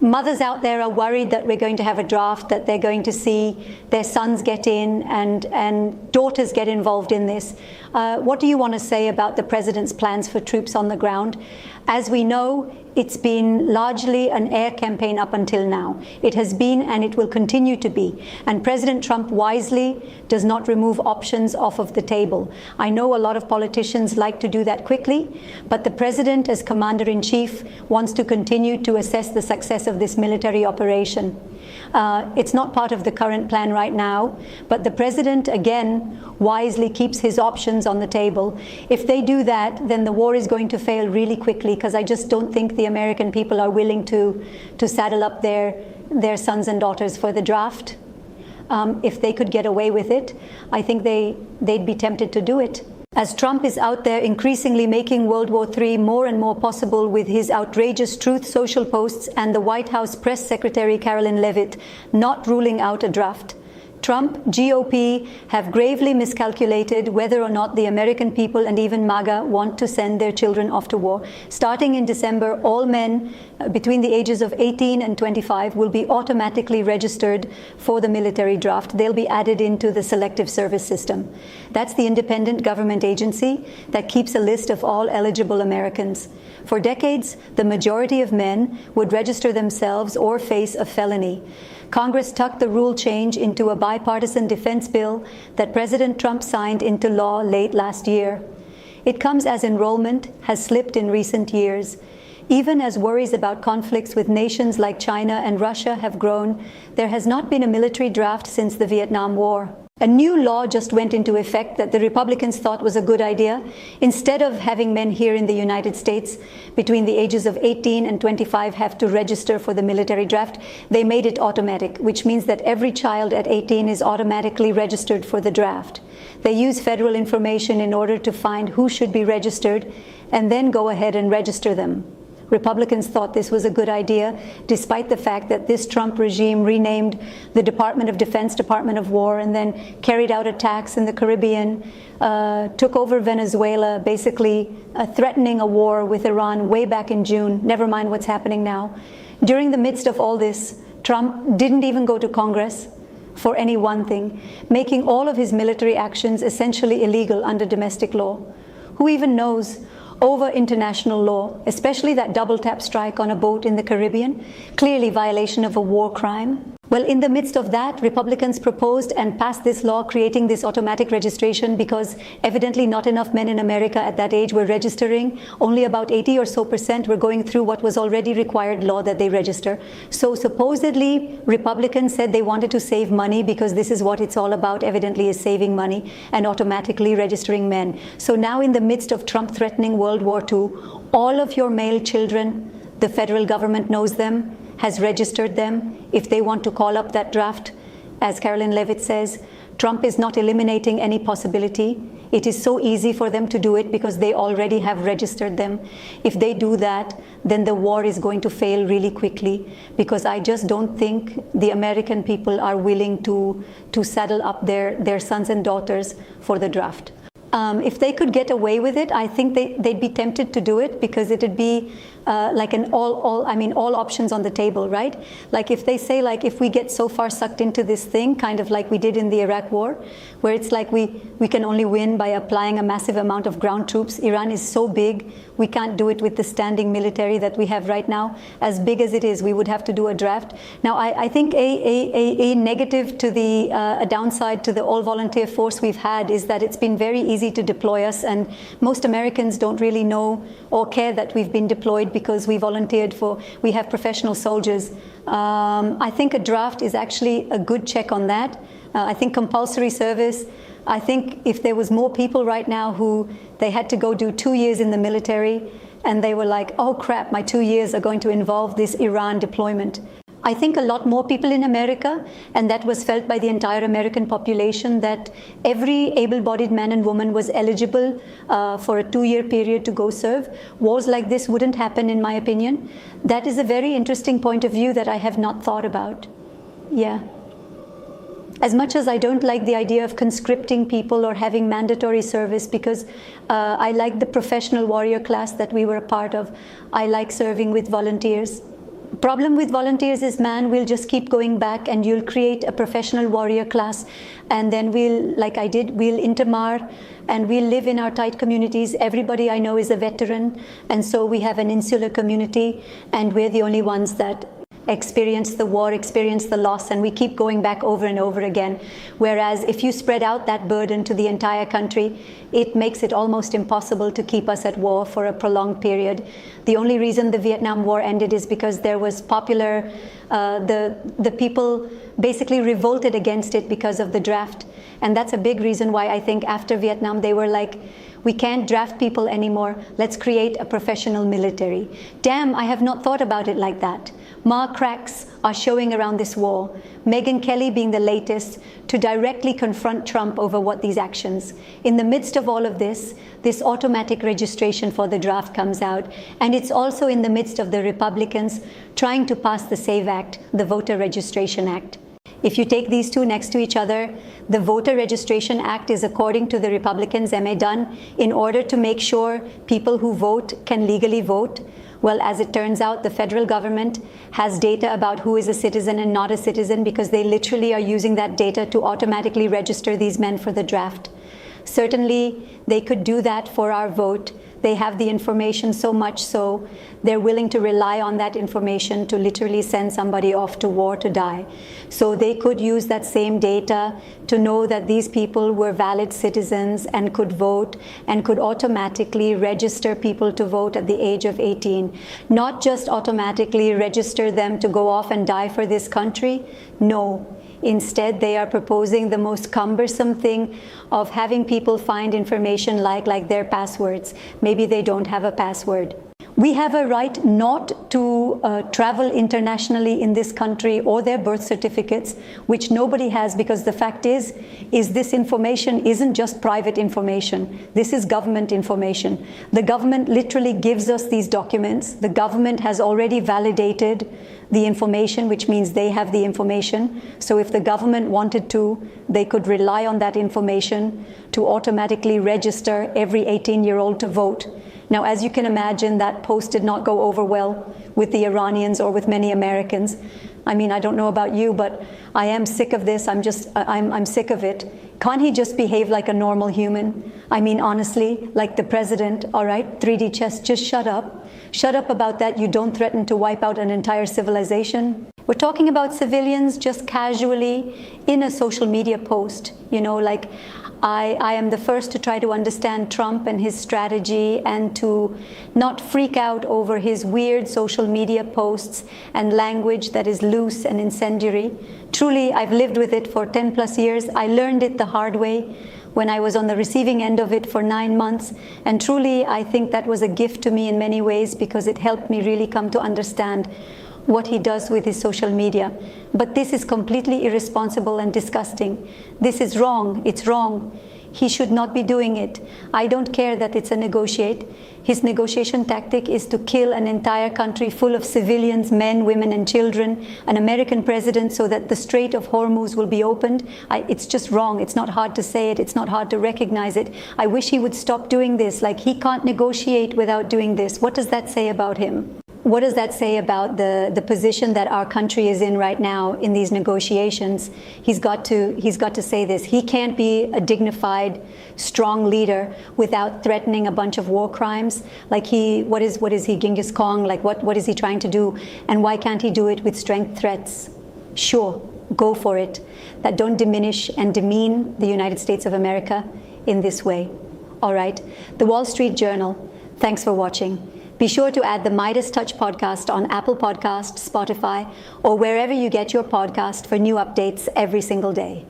mothers out there are worried that we're going to have a draft, that they're going to see their sons get in and daughters get involved in this. What do you want to say about the president's plans for troops on the ground? As we know, it's been largely an air campaign up until now. It has been and it will continue to be. And President Trump wisely does not remove options off of the table. I know a lot of politicians like to do that quickly, but the president, as commander-in-chief, wants to continue to assess the success of this military operation. It's not part of the current plan right now, but the president, again, wisely keeps his options on the table. If they do that, then the war is going to fail really quickly, because I just don't think the American people are willing to saddle up their sons and daughters for the draft. If they could get away with it, I think they'd be tempted to do it. As Trump is out there increasingly making World War III more and more possible with his outrageous Truth Social posts and the White House Press Secretary Caroline Leavitt not ruling out a draft, Trump, GOP have gravely miscalculated whether or not the American people and even MAGA want to send their children off to war. Starting in December, all men between the ages of 18 and 25 will be automatically registered for the military draft. They'll be added into the selective service system. That's the independent government agency that keeps a list of all eligible Americans. For decades, the majority of men would register themselves or face a felony. Congress tucked the rule change into a bipartisan defense bill that President Trump signed into law late last year. It comes as enrollment has slipped in recent years. Even as worries about conflicts with nations like China and Russia have grown, there has not been a military draft since the Vietnam War. A new law just went into effect that the Republicans thought was a good idea. Instead of having men here in the United States between the ages of 18 and 25 have to register for the military draft, they made it automatic, which means that every child at 18 is automatically registered for the draft. They use federal information in order to find who should be registered and then go ahead and register them. Republicans thought this was a good idea, despite the fact that this Trump regime renamed the Department of Defense Department of War and then carried out attacks in the Caribbean, took over Venezuela, basically threatening a war with Iran way back in June, never mind what's happening now. During the midst of all this, Trump didn't even go to Congress for any one thing, making all of his military actions essentially illegal under domestic law. Who even knows? Over international law, especially that double tap strike on a boat in the Caribbean, clearly violation of a war crime. Well, in the midst of that, Republicans proposed and passed this law creating this automatic registration because evidently not enough men in America at that age were registering. Only about 80% or so were going through what was already required law that they register. So supposedly Republicans said they wanted to save money because this is what it's all about, evidently, is saving money and automatically registering men. So now in the midst of Trump threatening World War II, all of your male children, the federal government knows them, has registered them. If they want to call up that draft, as Caroline Leavitt says, Trump is not eliminating any possibility. It is so easy for them to do it because they already have registered them. If they do that, then the war is going to fail really quickly, because I just don't think the American people are willing to saddle up their sons and daughters for the draft. If they could get away with it, I think they'd be tempted to do it, because it'd be like an all options on the table, right? Like if they say, like, if we get so far sucked into this thing, kind of like we did in the Iraq War, where it's like we can only win by applying a massive amount of ground troops. Iran is so big, we can't do it with the standing military that we have right now. As big as it is, we would have to do a draft. Now, I think a negative to a downside to the all-volunteer force we've had is that it's been very easy to deploy us, and most Americans don't really know or care that we've been deployed because we volunteered we have professional soldiers. I think a draft is actually a good check on that. I think compulsory service, I think if there was more people right now who they had to go do 2 years in the military and they were like, oh crap, my 2 years are going to involve this Iran deployment. I think a lot more people in America, and that was felt by the entire American population, that every able-bodied man and woman was eligible for a 2-year period to go serve. Wars like this wouldn't happen, in my opinion. That is a very interesting point of view that I have not thought about. Yeah. As much as I don't like the idea of conscripting people or having mandatory service, because I like the professional warrior class that we were a part of. I like serving with volunteers. Problem with volunteers is, man, we'll just keep going back and you'll create a professional warrior class, and then we'll, like I did, we'll intermarry and we'll live in our tight communities. Everybody I know is a veteran, and so we have an insular community, and we're the only ones that experience the war, experience the loss, and we keep going back over and over again. Whereas if you spread out that burden to the entire country, it makes it almost impossible to keep us at war for a prolonged period. The only reason the Vietnam War ended is because there was popular, the people basically revolted against it because of the draft. And that's a big reason why I think after Vietnam they were like, we can't draft people anymore, let's create a professional military. Damn, I have not thought about it like that. More cracks are showing around this war, Megyn Kelly being the latest, to directly confront Trump over what these actions. In the midst of all of this, this automatic registration for the draft comes out, and it's also in the midst of the Republicans trying to pass the SAVE Act, the Voter Registration Act. If you take these two next to each other, the Voter Registration Act is, according to the Republicans, done in order to make sure people who vote can legally vote. Well, as it turns out, the federal government has data about who is a citizen and not a citizen, because they literally are using that data to automatically register these men for the draft. Certainly, they could do that for our vote. They have the information so much so they're willing to rely on that information to literally send somebody off to war to die. So they could use that same data to know that these people were valid citizens and could vote, and could automatically register people to vote at the age of 18. Not just automatically register them to go off and die for this country. No. Instead, they are proposing the most cumbersome thing of having people find information like their passwords. Maybe they don't have a password. We have a right not to travel internationally in this country, or their birth certificates, which nobody has, because the fact is this information isn't just private information. This is government information. The government literally gives us these documents. The government has already validated the information, which means they have the information. So if the government wanted to, they could rely on that information to automatically register every 18-year-old to vote. Now, as you can imagine, that post did not go over well with the Iranians or with many Americans. I mean, I don't know about you, but I am sick of this. I'm sick of it. Can't he just behave like a normal human? I mean, honestly, like the president, all right, 3D chess, just shut up. Shut up about that. You don't threaten to wipe out an entire civilization. We're talking about civilians just casually in a social media post, you know, like I am the first to try to understand Trump and his strategy, and to not freak out over his weird social media posts and language that is loose and incendiary. Truly, I've lived with it for 10 plus years. I learned it the hard way when I was on the receiving end of it for 9 months. And truly, I think that was a gift to me in many ways, because it helped me really come to understand what he does with his social media. But this is completely irresponsible and disgusting. This is wrong. It's wrong. He should not be doing it. I don't care that it's a negotiate. His negotiation tactic is to kill an entire country full of civilians, men, women, and children, an American president, so that the Strait of Hormuz will be opened. It's just wrong. It's not hard to say it. It's not hard to recognize it. I wish he would stop doing this. Like, he can't negotiate without doing this. What does that say about him? What does that say about the position that our country is in right now in these negotiations? He's got to say this. He can't be a dignified, strong leader without threatening a bunch of war crimes. Like, what is he, Genghis Khan? Like, what is he trying to do? And why can't he do it with strength threats? Sure, go for it. That don't diminish and demean the United States of America in this way. All right. The Wall Street Journal. Thanks for watching. Be sure to add the Midas Touch podcast on Apple Podcasts, Spotify, or wherever you get your podcast for new updates every single day.